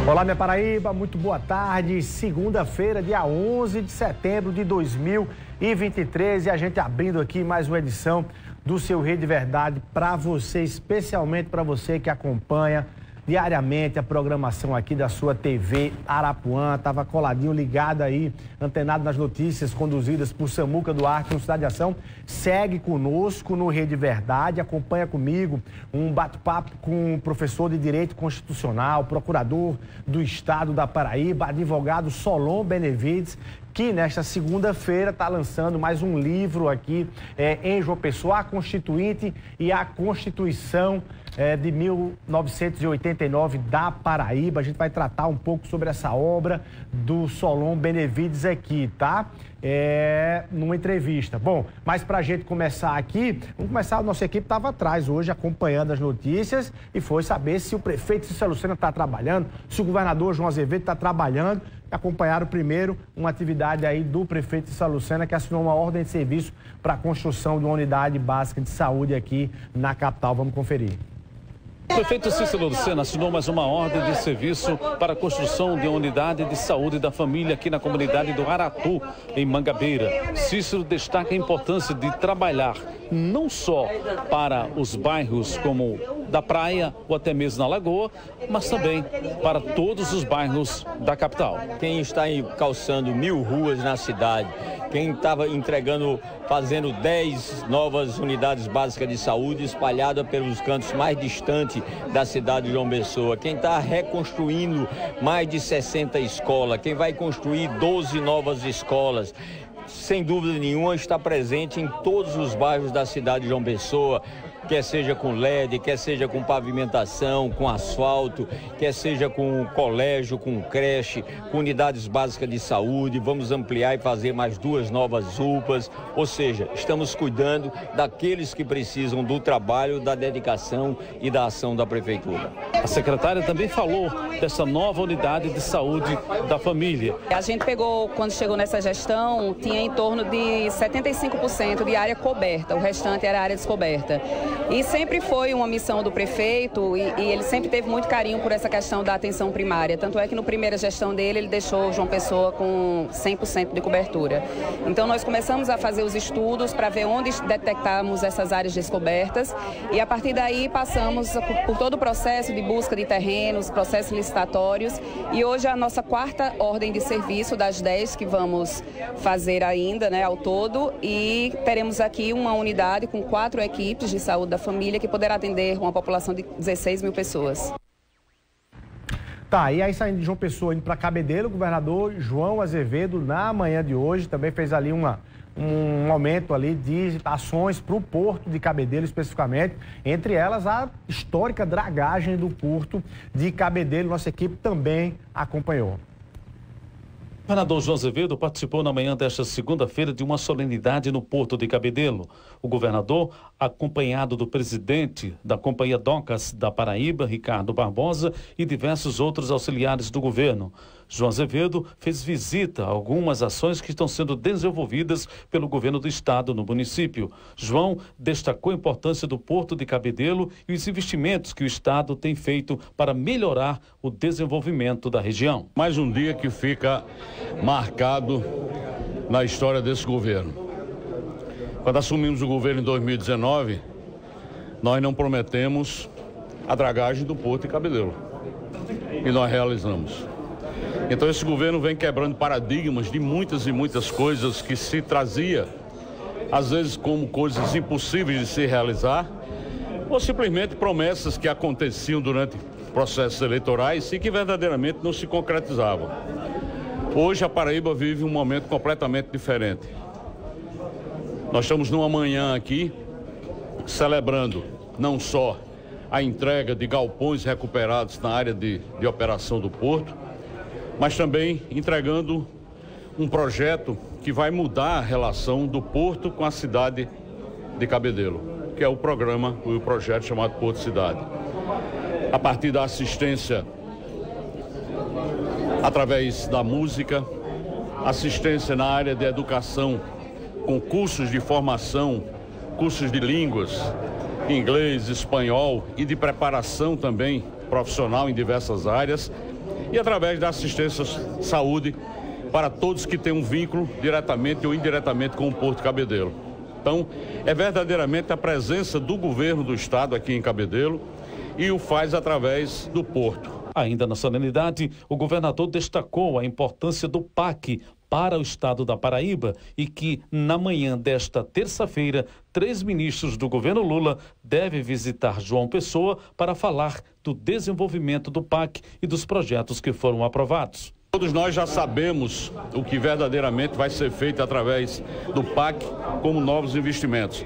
Olá, minha Paraíba, muito boa tarde. Segunda-feira, dia 11 de setembro de 2023, e a gente abrindo aqui mais uma edição do seu Rede Verdade para você, especialmente para você que acompanha diariamente a programação aqui da sua TV Arapuã. Estava coladinho, ligado aí, antenado nas notícias conduzidas por Samuca Duarte no Cidade de Ação. Segue conosco no Rede Verdade, acompanha comigo um bate-papo com o professor de Direito Constitucional, procurador do Estado da Paraíba, advogado Solon Benevides, que nesta segunda-feira está lançando mais um livro aqui em João Pessoa, a Constituinte e a Constituição de 1989 da Paraíba. A gente vai tratar um pouco sobre essa obra do Solon Benevides aqui, tá? Numa entrevista. Bom, mas para a gente começar aqui, vamos começar, a nossa equipe estava atrás hoje acompanhando as notícias e foi saber se o prefeito Cícero Lucena está trabalhando, se o governador João Azevedo está trabalhando. Acompanharam primeiro uma atividade aí do prefeito Cícero Lucena, que assinou uma ordem de serviço para a construção de uma unidade básica de saúde aqui na capital. Vamos conferir. O prefeito Cícero Lucena assinou mais uma ordem de serviço para a construção de uma unidade de saúde da família aqui na comunidade do Aratu, em Mangabeira. Cícero destaca a importância de trabalhar não só para os bairros como da praia ou até mesmo na Lagoa, mas também para todos os bairros da capital. Quem está calçando 1000 ruas na cidade, quem estava fazendo 10 novas unidades básicas de saúde espalhadas pelos cantos mais distantes da cidade de João Pessoa, quem está reconstruindo mais de 60 escolas, quem vai construir 12 novas escolas, sem dúvida nenhuma está presente em todos os bairros da cidade de João Pessoa, quer seja com LED, quer seja com pavimentação, com asfalto, quer seja com colégio, com creche, com unidades básicas de saúde. Vamos ampliar e fazer mais 2 novas UPAs, ou seja, estamos cuidando daqueles que precisam do trabalho, da dedicação e da ação da prefeitura. A secretária também falou dessa nova unidade de saúde da família. A gente pegou, quando chegou nessa gestão, tinha em torno de 75% de área coberta, o restante era área descoberta. E sempre foi uma missão do prefeito e ele sempre teve muito carinho por essa questão da atenção primária. Tanto é que na primeira gestão dele, ele deixou João Pessoa com 100% de cobertura. Então nós começamos a fazer os estudos para ver onde detectamos essas áreas descobertas e a partir daí passamos por todo o processo de busca de terrenos, processos licitatórios e hoje é a nossa 4ª ordem de serviço das 10 que vamos fazer ainda, né, ao todo, e teremos aqui uma unidade com 4 equipes de saúde da família que poderá atender uma população de 16 mil pessoas. Tá, e aí saindo de João Pessoa, indo para Cabedelo, o governador João Azevedo, na manhã de hoje, também fez ali um aumento ali de ações para o porto de Cabedelo especificamente, entre elas a histórica dragagem do porto de Cabedelo. Nossa equipe também acompanhou. O governador João Azevedo participou na manhã desta segunda-feira de uma solenidade no Porto de Cabedelo. O governador, acompanhado do presidente da Companhia Docas da Paraíba, Ricardo Barbosa, e diversos outros auxiliares do governo. João Azevedo fez visita a algumas ações que estão sendo desenvolvidas pelo governo do estado no município. João destacou a importância do Porto de Cabedelo e os investimentos que o estado tem feito para melhorar o desenvolvimento da região. Mais um dia que fica marcado na história desse governo. Quando assumimos o governo em 2019, nós não prometemos a dragagem do Porto de Cabedelo. E nós realizamos. Então esse governo vem quebrando paradigmas de muitas e muitas coisas que se trazia, às vezes como coisas impossíveis de se realizar, ou simplesmente promessas que aconteciam durante processos eleitorais e que verdadeiramente não se concretizavam. Hoje a Paraíba vive um momento completamente diferente. Nós estamos numa manhã aqui celebrando não só a entrega de galpões recuperados na área de operação do porto, mas também entregando um projeto que vai mudar a relação do porto com a cidade de Cabedelo, que é o projeto chamado Porto Cidade. A partir da assistência através da música, assistência na área de educação, com cursos de formação, cursos de línguas, inglês, espanhol e de preparação também profissional em diversas áreas, e através da assistência saúde para todos que têm um vínculo diretamente ou indiretamente com o Porto Cabedelo. Então, é verdadeiramente a presença do governo do estado aqui em Cabedelo e o faz através do Porto. Ainda na solenidade, o governador destacou a importância do PAC para o estado da Paraíba e que, na manhã desta terça-feira, 3 ministros do governo Lula devem visitar João Pessoa para falar do desenvolvimento do PAC e dos projetos que foram aprovados. Todos nós já sabemos o que verdadeiramente vai ser feito através do PAC como novos investimentos,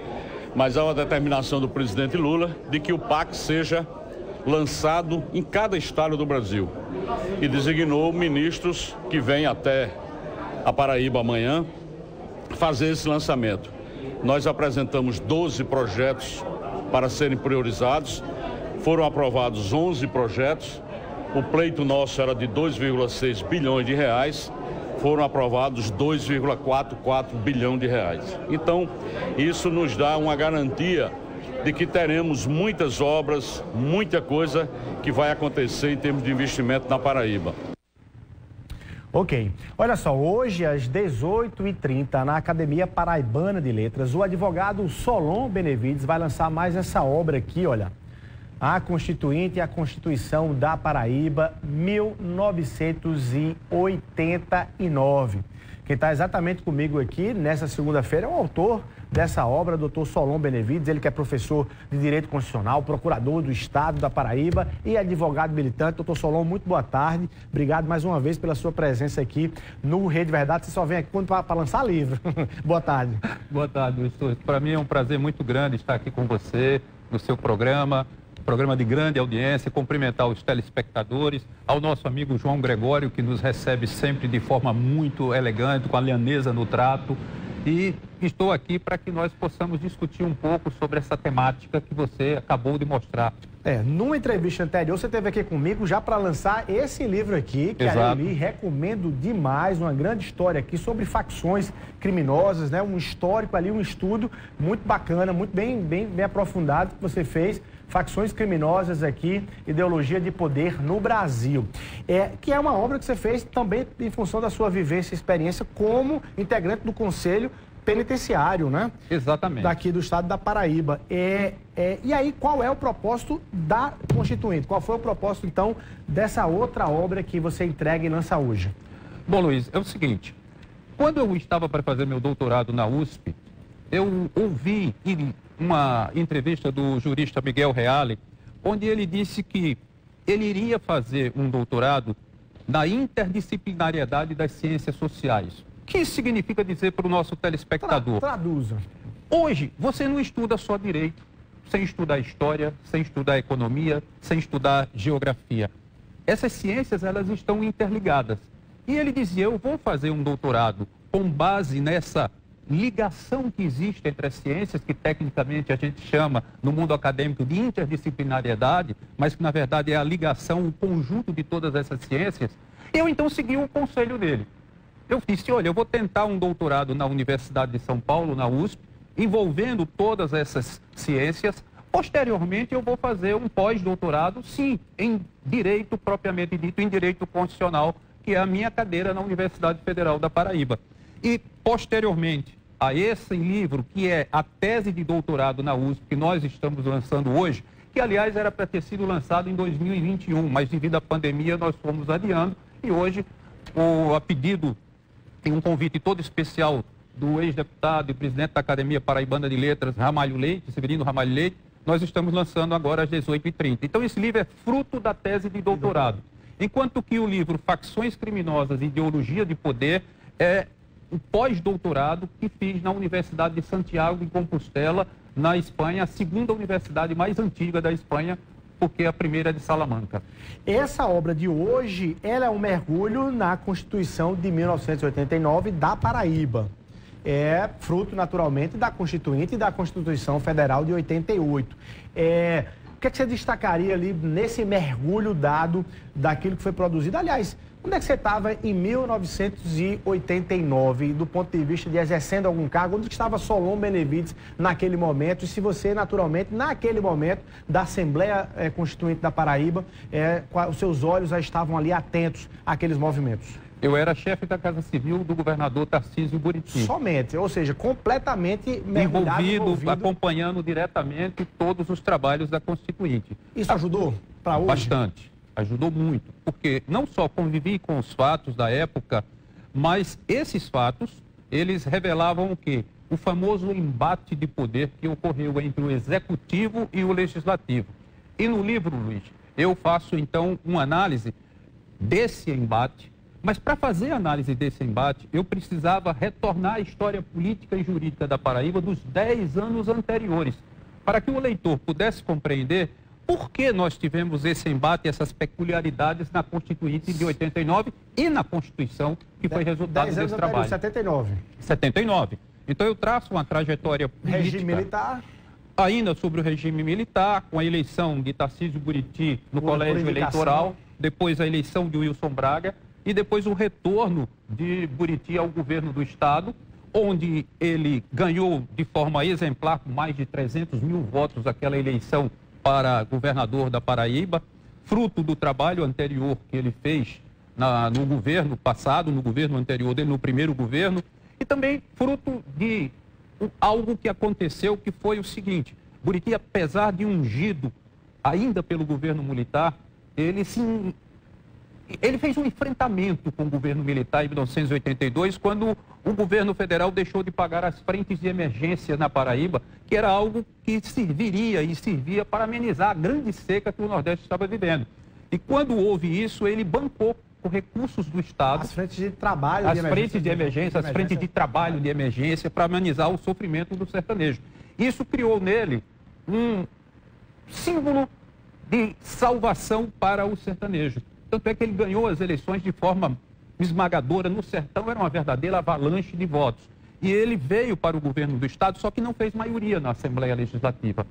mas há uma determinação do presidente Lula de que o PAC seja lançado em cada estado do Brasil e designou ministros que vêm até a Paraíba amanhã fazer esse lançamento. Nós apresentamos 12 projetos para serem priorizados, foram aprovados 11 projetos, o pleito nosso era de 2,6 bilhões de reais, foram aprovados 2,44 bilhão de reais. Então, isso nos dá uma garantia de que teremos muitas obras, muita coisa que vai acontecer em termos de investimento na Paraíba. Ok. Olha só, hoje às 18h30, na Academia Paraibana de Letras, o advogado Solon Benevides vai lançar mais essa obra aqui, olha. A Constituinte e a Constituição da Paraíba, 1989. Quem está exatamente comigo aqui nessa segunda-feira é o autor dessa obra, doutor Solon Benevides, ele que é professor de Direito Constitucional, procurador do Estado da Paraíba e advogado militante. Doutor Solon, muito boa tarde. Obrigado mais uma vez pela sua presença aqui no Rede Verdade. Você só vem aqui para lançar livro. Boa tarde. Boa tarde, Luiz. Para mim é um prazer muito grande estar aqui com você no seu programa de grande audiência, cumprimentar os telespectadores, ao nosso amigo João Gregório, que nos recebe sempre de forma muito elegante, com a lianeza no trato. E estou aqui para que nós possamos discutir um pouco sobre essa temática que você acabou de mostrar. Numa entrevista anterior, você esteve aqui comigo já para lançar esse livro aqui, que aí eu li, recomendo demais, uma grande história aqui sobre facções criminosas, né? Um histórico ali, um estudo muito bacana, muito bem aprofundado que você fez. Facções criminosas aqui, ideologia de poder no Brasil. Que é uma obra que você fez também em função da sua vivência e experiência como integrante do Conselho Penitenciário, né? Exatamente. Daqui do estado da Paraíba. E aí, qual é o propósito da Constituinte? Qual foi o propósito, então, dessa outra obra que você entrega e lança hoje? Bom, Luiz, é o seguinte. Quando eu estava para fazer meu doutorado na USP, eu ouvi uma entrevista do jurista Miguel Reale, onde ele disse que ele iria fazer um doutorado na interdisciplinariedade das ciências sociais. O que isso significa dizer para o nosso telespectador? Traduza. Hoje, você não estuda só direito, sem estudar história, sem estudar economia, sem estudar geografia. Essas ciências, elas estão interligadas. E ele dizia, eu vou fazer um doutorado com base nessa ligação que existe entre as ciências, que tecnicamente a gente chama no mundo acadêmico de interdisciplinariedade, mas que na verdade é a ligação, o conjunto de todas essas ciências. Eu então segui o conselho dele. Eu disse, olha, eu vou tentar um doutorado na Universidade de São Paulo, na USP, envolvendo todas essas ciências. Posteriormente eu vou fazer um pós-doutorado, sim, em direito propriamente dito, em direito constitucional, que é a minha cadeira na Universidade Federal da Paraíba. E, posteriormente a esse livro, que é a tese de doutorado na USP, que nós estamos lançando hoje, que, aliás, era para ter sido lançado em 2021, mas devido à pandemia nós fomos adiando, e hoje, a pedido, tem um convite todo especial do ex-deputado e presidente da Academia Paraibana de Letras, Ramalho Leite, Severino Ramalho Leite, nós estamos lançando agora às 18h30. Então, esse livro é fruto da tese de doutorado. Enquanto que o livro Facções Criminosas e Ideologia de Poder é o pós-doutorado que fiz na Universidade de Santiago de Compostela, na Espanha, a segunda universidade mais antiga da Espanha, porque a primeira é de Salamanca. Essa obra de hoje, ela é um mergulho na Constituição de 1989 da Paraíba. É fruto, naturalmente, da Constituinte e da Constituição Federal de 88. O que é que você destacaria ali nesse mergulho dado daquilo que foi produzido? Aliás, onde é que você estava em 1989, do ponto de vista de exercendo algum cargo? Onde estava Solon Benevides naquele momento? E se você, naturalmente, naquele momento da Assembleia Constituinte da Paraíba, os seus olhos já estavam ali atentos àqueles movimentos? Eu era chefe da Casa Civil do governador Tarcísio Buriti. Somente, ou seja, completamente mergulhado, envolvido, acompanhando diretamente todos os trabalhos da Constituinte. Isso ajudou para hoje? Bastante, ajudou muito, porque não só convivi com os fatos da época, mas esses fatos, eles revelavam o quê? O famoso embate de poder que ocorreu entre o Executivo e o Legislativo. E no livro, Luiz, eu faço então uma análise desse embate. Mas para fazer a análise desse embate, eu precisava retornar à história política e jurídica da Paraíba dos 10 anos anteriores, para que o leitor pudesse compreender por que nós tivemos esse embate, essas peculiaridades na Constituinte de 89 e na Constituição, que foi resultado desse trabalho. 79. 79. Então eu traço uma trajetória política. Regime militar. Ainda sobre o regime militar, com a eleição de Tarcísio Buriti no colégio eleitoral, depois a eleição de Wilson Braga, e depois o retorno de Buriti ao governo do Estado, onde ele ganhou de forma exemplar, com mais de 300 mil votos, aquela eleição para governador da Paraíba, fruto do trabalho anterior que ele fez no governo passado, no governo anterior dele, no primeiro governo, e também fruto de algo que aconteceu, que foi o seguinte: Buriti, apesar de ungido ainda pelo governo militar, ele fez um enfrentamento com o governo militar em 1982, quando o governo federal deixou de pagar as frentes de emergência na Paraíba, que era algo que serviria e servia para amenizar a grande seca que o Nordeste estava vivendo. E quando houve isso, ele bancou com recursos do Estado as frentes de trabalho as frentes de emergência, as frentes de trabalho de emergência para amenizar o sofrimento do sertanejo. Isso criou nele um símbolo de salvação para o sertanejo. Tanto é que ele ganhou as eleições de forma esmagadora. No sertão era uma verdadeira avalanche de votos. E ele veio para o governo do Estado, só que não fez maioria na Assembleia Legislativa.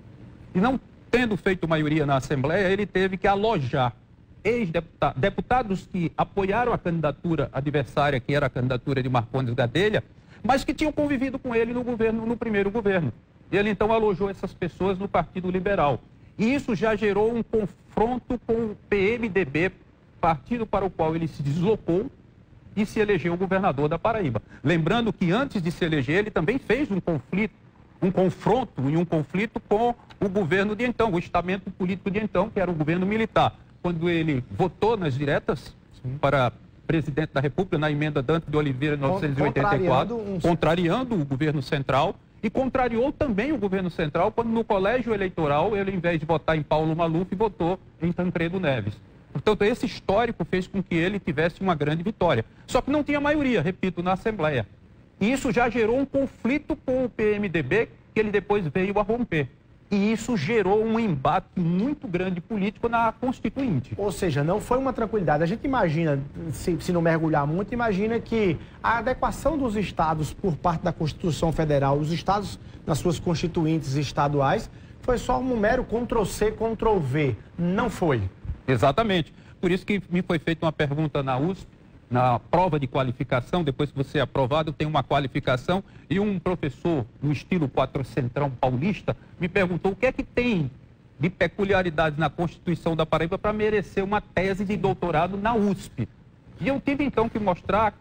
E não tendo feito maioria na Assembleia, ele teve que alojar deputados que apoiaram a candidatura adversária, que era a candidatura de Marcondes Gadelha, mas que tinham convivido com ele no primeiro governo. E ele então alojou essas pessoas no Partido Liberal. E isso já gerou um confronto com o PMDB, partido para o qual ele se deslocou e se elegeu governador da Paraíba. Lembrando que antes de se eleger, ele também fez um confronto e um conflito com o governo de então, o estamento político de então, que era o governo militar. Quando ele votou nas diretas para presidente da República, na emenda Dante de Oliveira, 1984, contrariando o governo central, e contrariou também o governo central quando no colégio eleitoral, ele, em vez de votar em Paulo Maluf, votou em Tancredo Neves. Portanto, esse histórico fez com que ele tivesse uma grande vitória. Só que não tinha maioria, repito, na Assembleia. E isso já gerou um conflito com o PMDB, que ele depois veio a romper. E isso gerou um embate muito grande político na Constituinte. Ou seja, não foi uma tranquilidade. A gente imagina, se não mergulhar muito, imagina que a adequação dos estados por parte da Constituição Federal, os estados nas suas constituintes estaduais, foi só um mero Ctrl-C, Ctrl-V. Não foi. Exatamente. Por isso que me foi feita uma pergunta na USP, na prova de qualificação. Depois que você é aprovado, tem uma qualificação, e um professor no estilo quatrocentrão paulista me perguntou o que é que tem de peculiaridades na Constituição da Paraíba para merecer uma tese de doutorado na USP. E eu tive então que mostrar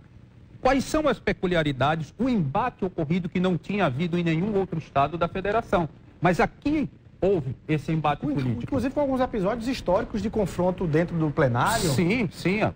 quais são as peculiaridades, o embate ocorrido que não tinha havido em nenhum outro estado da federação. Mas aqui houve esse embate político. Inclusive com alguns episódios históricos de confronto dentro do plenário. Sim,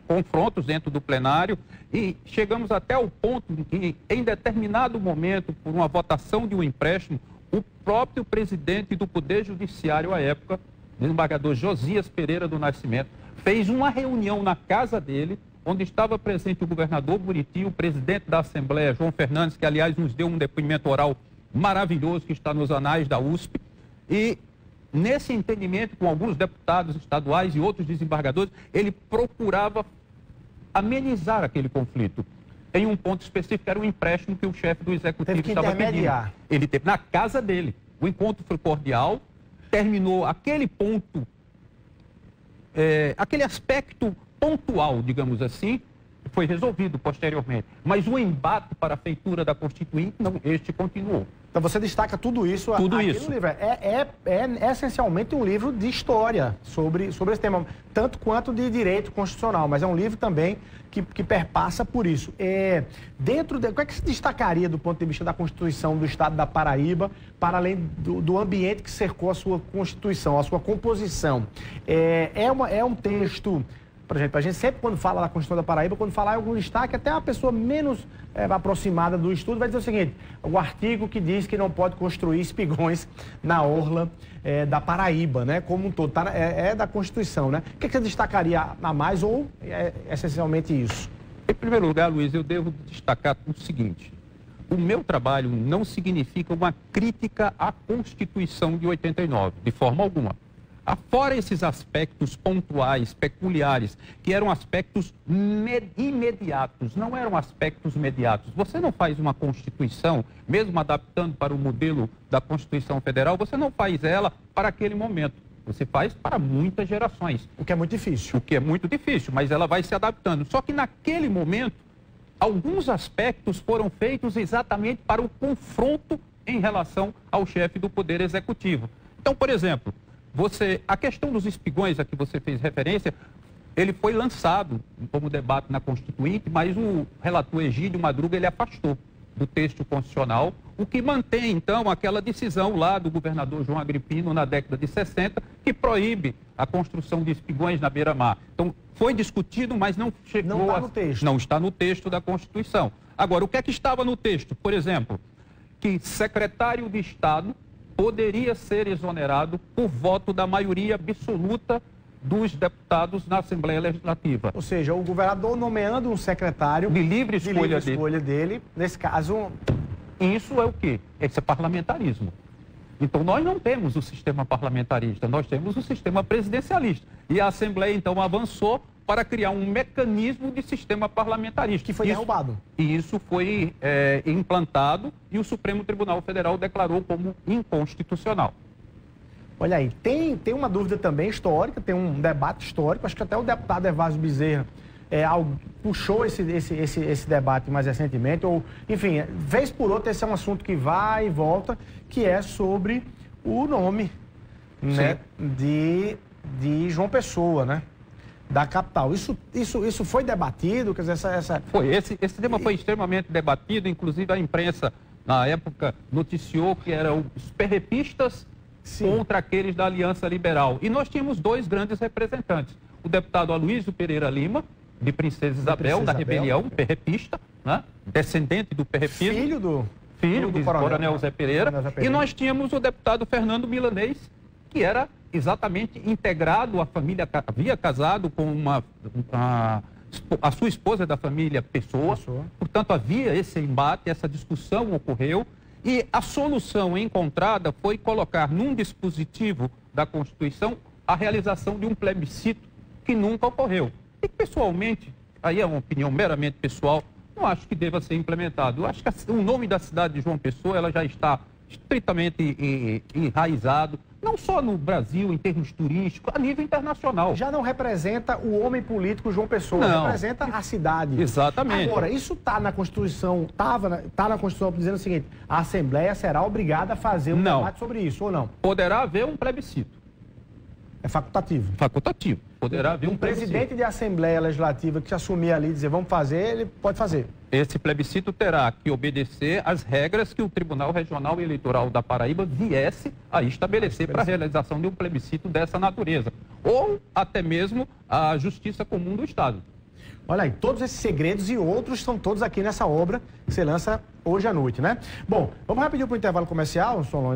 confrontos dentro do plenário. E chegamos até o ponto em que, em determinado momento, por uma votação de um empréstimo, o próprio presidente do Poder Judiciário à época, o desembargador Josias Pereira do Nascimento, fez uma reunião na casa dele, onde estava presente o governador Buriti, o presidente da Assembleia, João Fernandes, que, aliás, nos deu um depoimento oral maravilhoso, que está nos anais da USP. E nesse entendimento com alguns deputados estaduais e outros desembargadores, ele procurava amenizar aquele conflito. Em um ponto específico, era um empréstimo que o chefe do Executivo estava pedindo. Ele teve na casa dele. O encontro foi cordial, terminou aquele ponto, aquele aspecto pontual, digamos assim, foi resolvido posteriormente. Mas o embate para a feitura da Constituinte, não, este continuou. Então você destaca tudo isso Tudo aqui isso. no livro. É essencialmente um livro de história sobre esse tema, tanto quanto de direito constitucional, mas é um livro também que perpassa por isso. O que é que se destacaria do ponto de vista da Constituição do Estado da Paraíba, para além do ambiente que cercou a sua Constituição, a sua composição? É um texto... Por exemplo, a gente sempre, quando fala da Constituição da Paraíba, quando falar em algum destaque, até a pessoa menos aproximada do estudo vai dizer o seguinte: o artigo que diz que não pode construir espigões na orla da Paraíba, né? Como um todo, é da Constituição, né? O que você destacaria a mais ou é essencialmente isso? Em primeiro lugar, Luiz, eu devo destacar o seguinte: o meu trabalho não significa uma crítica à Constituição de 89, de forma alguma. Fora esses aspectos pontuais, peculiares, que eram aspectos imediatos, não eram aspectos mediatos. Você não faz uma Constituição, mesmo adaptando para o modelo da Constituição Federal, você não faz ela para aquele momento. Você faz para muitas gerações. O que é muito difícil. O que é muito difícil, mas ela vai se adaptando. Só que naquele momento, alguns aspectos foram feitos exatamente para o confronto em relação ao chefe do Poder Executivo. Então, por exemplo... a questão dos espigões a que você fez referência, ele foi lançado como debate na Constituinte, mas o relator Egídio Madruga ele afastou do texto constitucional, o que mantém, então, aquela decisão lá do governador João Agripino na década de 60, que proíbe a construção de espigões na beira-mar. Então, foi discutido, mas não chegou não está no texto. Não está no texto da Constituição. Agora, o que é que estava no texto? Por exemplo, que secretário de Estado poderia ser exonerado por voto da maioria absoluta dos deputados na Assembleia Legislativa. Ou seja, o governador nomeando um secretário de livre escolha dele, nesse caso... Isso é o quê? Esse é parlamentarismo. Então, nós não temos o sistema parlamentarista, nós temos o sistema presidencialista. E a Assembleia, então, avançou para criar um mecanismo de sistema parlamentarista. Que foi derrubado. E isso foi implantado e o Supremo Tribunal Federal declarou como inconstitucional. Olha aí, tem uma dúvida também histórica, tem um debate histórico, acho que até o deputado Evásio Bezerra puxou esse debate mais recentemente, ou, enfim, vez por outra, esse é um assunto que vai e volta, que é sobre o nome, né, de João Pessoa, né? Da capital. Isso foi debatido? Quer dizer, Foi. Esse tema foi extremamente debatido, inclusive a imprensa, na época, noticiou que eram os perrepistas contra aqueles da Aliança Liberal. E nós tínhamos dois grandes representantes. O deputado Aloysio Pereira Lima, de Princesa Isabel, da rebelião, perrepista, né? Descendente do perrepismo. Filho do Coronel Zé Pereira. E nós tínhamos o deputado Fernando Milanês, que era exatamente integrado à família, havia casado com a sua esposa da família Pessoa. Portanto, havia esse embate, essa discussão ocorreu e a solução encontrada foi colocar num dispositivo da Constituição a realização de um plebiscito que nunca ocorreu. E pessoalmente, aí é uma opinião meramente pessoal, não acho que deva ser implementado. Eu acho que o nome da cidade de João Pessoa ela já está estritamente enraizado, não só no Brasil, em termos turísticos, a nível internacional. Já não representa o homem político João Pessoa, não. Representa a cidade. Exatamente. Agora, isso está na Constituição, está na Constituição dizendo o seguinte: a Assembleia será obrigada a fazer um debate sobre isso, ou não? Poderá haver um plebiscito. É facultativo. Facultativo. Poderá haver um plebiscito. Presidente de Assembleia Legislativa que assumir ali e dizer vamos fazer, ele pode fazer. Esse plebiscito terá que obedecer às regras que o Tribunal Regional Eleitoral da Paraíba viesse a estabelecer para a realização de um plebiscito dessa natureza. Ou até mesmo a Justiça Comum do Estado. Olha aí, todos esses segredos e outros estão todos aqui nessa obra que você lança hoje à noite, né? Bom, vamos rapidinho para o intervalo comercial, Solon.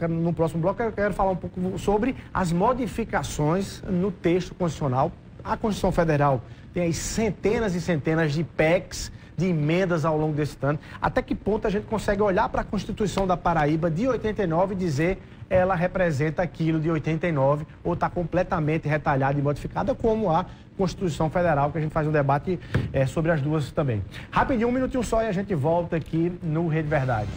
No próximo bloco eu quero falar um pouco sobre as modificações no texto constitucional. A Constituição Federal tem aí centenas e centenas de PECs, de emendas ao longo desse ano. Até que ponto a gente consegue olhar para a Constituição da Paraíba de 89 e dizer ela representa aquilo de 89 ou está completamente retalhada e modificada, como a Constituição Federal, que a gente faz um debate sobre as duas também. Rapidinho, um minutinho só e a gente volta aqui no Rede Verdade.